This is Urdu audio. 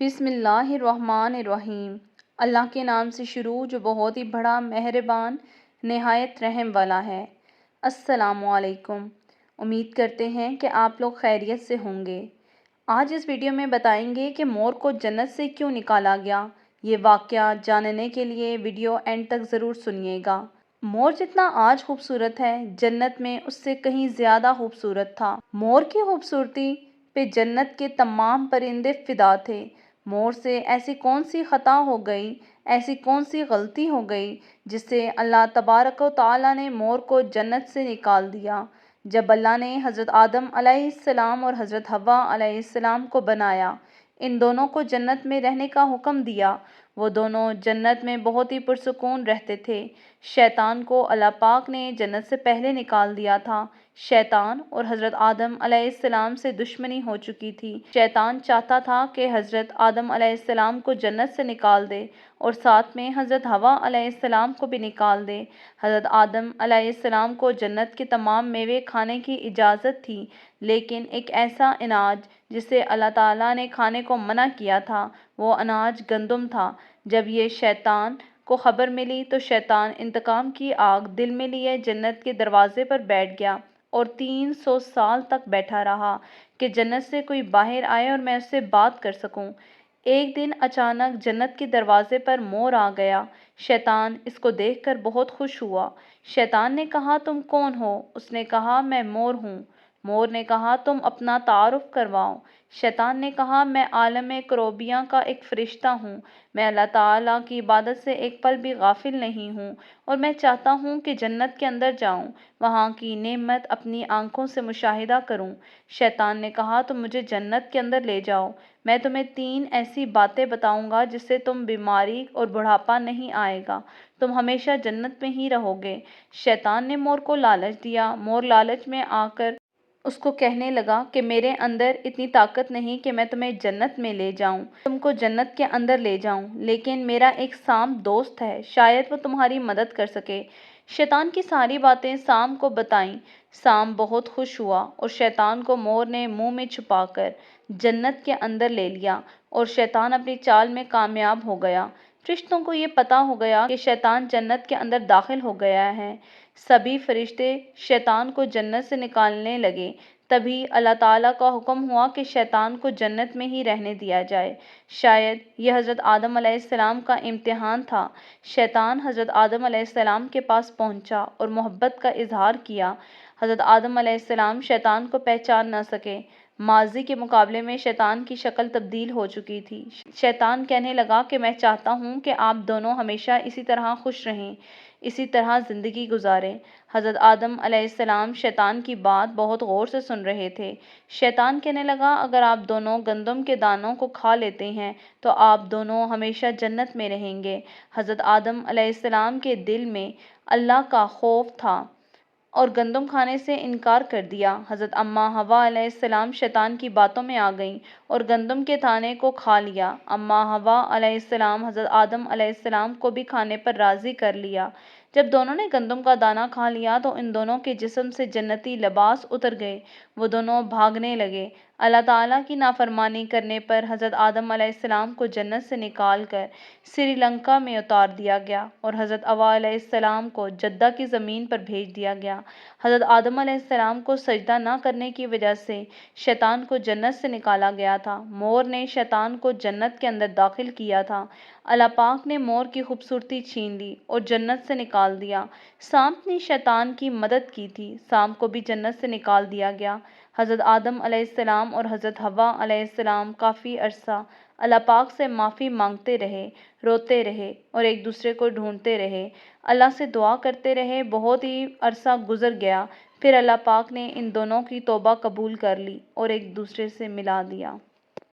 بسم اللہ الرحمن الرحیم۔ اللہ کے نام سے شروع جو بہت ہی بڑا مہربان نہایت رحم والا ہے۔ السلام علیکم۔ امید کرتے ہیں کہ آپ لوگ خیریت سے ہوں گے۔ آج اس ویڈیو میں بتائیں گے کہ مور کو جنت سے کیوں نکالا گیا۔ یہ واقعہ جاننے کے لیے ویڈیو اینڈ تک ضرور سنیے گا۔ مور جتنا آج خوبصورت ہے، جنت میں اس سے کہیں زیادہ خوبصورت تھا۔ مور کی خوبصورتی پہ جنت کے تمام پرندے فدا تھے۔ مور سے ایسی کون سی خطا ہو گئی، ایسی کون سی غلطی ہو گئی جس سے اللہ تبارک و تعالیٰ نے مور کو جنت سے نکال دیا۔ جب اللہ نے حضرت آدم علیہ السلام اور حضرت حوا علیہ السلام کو بنایا، ان دونوں کو جنت میں رہنے کا حکم دیا، وہ دونوں جنت میں بہت ہی پرسکون رہتے تھے۔ شیطان کو اللہ پاک نے جنت سے پہلے نکال دیا تھا۔ شیطان اور حضرت آدم علیہ السلام سے دشمنی ہو چکی تھی۔ شیطان چاہتا تھا کہ حضرت آدم علیہ السلام کو جنت سے نکال دے اور ساتھ میں حضرت حوا علیہ السلام کو بھی نکال دے۔ حضرت آدم علیہ السلام کو جنت کے تمام میوے کھانے کی اجازت تھی، لیکن ایک ایسا اناج جسے اللہ تعالیٰ نے کھانے کو منع کیا تھا، وہ اناج گندم تھا۔ جب یہ شیطان کو خبر ملی تو شیطان انتقام کی آگ دل میں لیے جنت کے دروازے پر بیٹھ گیا اور 300 سال تک بیٹھا رہا کہ جنت سے کوئی باہر آئے اور میں اس سے بات کر سکوں۔ ایک دن اچانک جنت کے دروازے پر مور آ گیا۔ شیطان اس کو دیکھ کر بہت خوش ہوا۔ شیطان نے کہا، تم کون ہو؟ اس نے کہا، میں مور ہوں۔ مور نے کہا، تم اپنا تعارف کرواؤ۔ شیطان نے کہا، میں عالم کروبیاں کا ایک فرشتہ ہوں۔ میں اللہ تعالیٰ کی عبادت سے ایک پل بھی غافل نہیں ہوں اور میں چاہتا ہوں کہ جنت کے اندر جاؤں، وہاں کی نعمت اپنی آنکھوں سے مشاہدہ کروں۔ شیطان نے کہا، تم مجھے جنت کے اندر لے جاؤ، میں تمہیں 3 ایسی باتیں بتاؤں گا جس سے تم بیماری اور بڑھاپا نہیں آئے گا، تم ہمیشہ جنت میں ہی رہو گے۔ شیطان نے مور کو لالچ دیا۔ مور لالچ میں آ کر اس کو کہنے لگا کہ میرے اندر اتنی طاقت نہیں کہ میں تمہیں جنت میں لے جاؤں، تم کو جنت کے اندر لے جاؤں، لیکن میرا ایک سانپ دوست ہے، شاید وہ تمہاری مدد کر سکے۔ شیطان کی ساری باتیں سانپ کو بتائیں۔ سانپ بہت خوش ہوا اور شیطان کو مور نے منہ میں چھپا کر جنت کے اندر لے لیا اور شیطان اپنی چال میں کامیاب ہو گیا۔ فرشتوں کو یہ پتا ہو گیا کہ شیطان جنت کے اندر داخل ہو گیا ہے۔ سبھی فرشتے شیطان کو جنت سے نکالنے لگے۔ تبھی اللہ تعالیٰ کا حکم ہوا کہ شیطان کو جنت میں ہی رہنے دیا جائے۔ شاید یہ حضرت آدم علیہ السلام کا امتحان تھا۔ شیطان حضرت آدم علیہ السلام کے پاس پہنچا اور محبت کا اظہار کیا۔ حضرت آدم علیہ السلام شیطان کو پہچان نہ سکے۔ ماضی کے مقابلے میں شیطان کی شکل تبدیل ہو چکی تھی۔ شیطان کہنے لگا کہ میں چاہتا ہوں کہ آپ دونوں ہمیشہ اسی طرح خوش رہیں، اسی طرح زندگی گزاریں۔ حضرت آدم علیہ السلام شیطان کی بات بہت غور سے سن رہے تھے۔ شیطان کہنے لگا، اگر آپ دونوں گندم کے دانوں کو کھا لیتے ہیں تو آپ دونوں ہمیشہ جنت میں رہیں گے۔ حضرت آدم علیہ السلام کے دل میں اللہ کا خوف تھا اور گندم کھانے سے انکار کر دیا۔ حضرت اماں حوا علیہ السلام شیطان کی باتوں میں آ گئیں اور گندم کے دانے کو کھا لیا۔ اماں حوا علیہ السلام حضرت آدم علیہ السلام کو بھی کھانے پر راضی کر لیا۔ جب دونوں نے گندم کا دانہ کھا لیا تو ان دونوں کے جسم سے جنتی لباس اتر گئے۔ وہ دونوں بھاگنے لگے۔ اللہ تعالیٰ کی نافرمانی کرنے پر حضرت آدم علیہ السلام کو جنت سے نکال کر سری لنکا میں اتار دیا گیا اور حضرت حوا علیہ السلام کو جدہ کی زمین پر بھیج دیا گیا۔ حضرت آدم علیہ السلام کو سجدہ نہ کرنے کی وجہ سے شیطان کو جنت سے نکالا گیا تھا۔ مور نے شیطان کو جنت کے اندر داخل کیا تھا۔ اللہ پاک نے مور کی خوبصورتی چھین لی اور جنت سے نکال دیا۔ سانپ نے شیطان کی مدد کی تھی، سانپ کو بھی جنت سے نکال دیا گیا۔ حضرت آدم علیہ السلام اور حضرت حوا علیہ السلام کافی عرصہ اللہ پاک سے معافی مانگتے رہے، روتے رہے اور ایک دوسرے کو ڈھونڈتے رہے، اللہ سے دعا کرتے رہے۔ بہت ہی عرصہ گزر گیا، پھر اللہ پاک نے ان دونوں کی توبہ قبول کر لی اور ایک دوسرے سے ملا دیا۔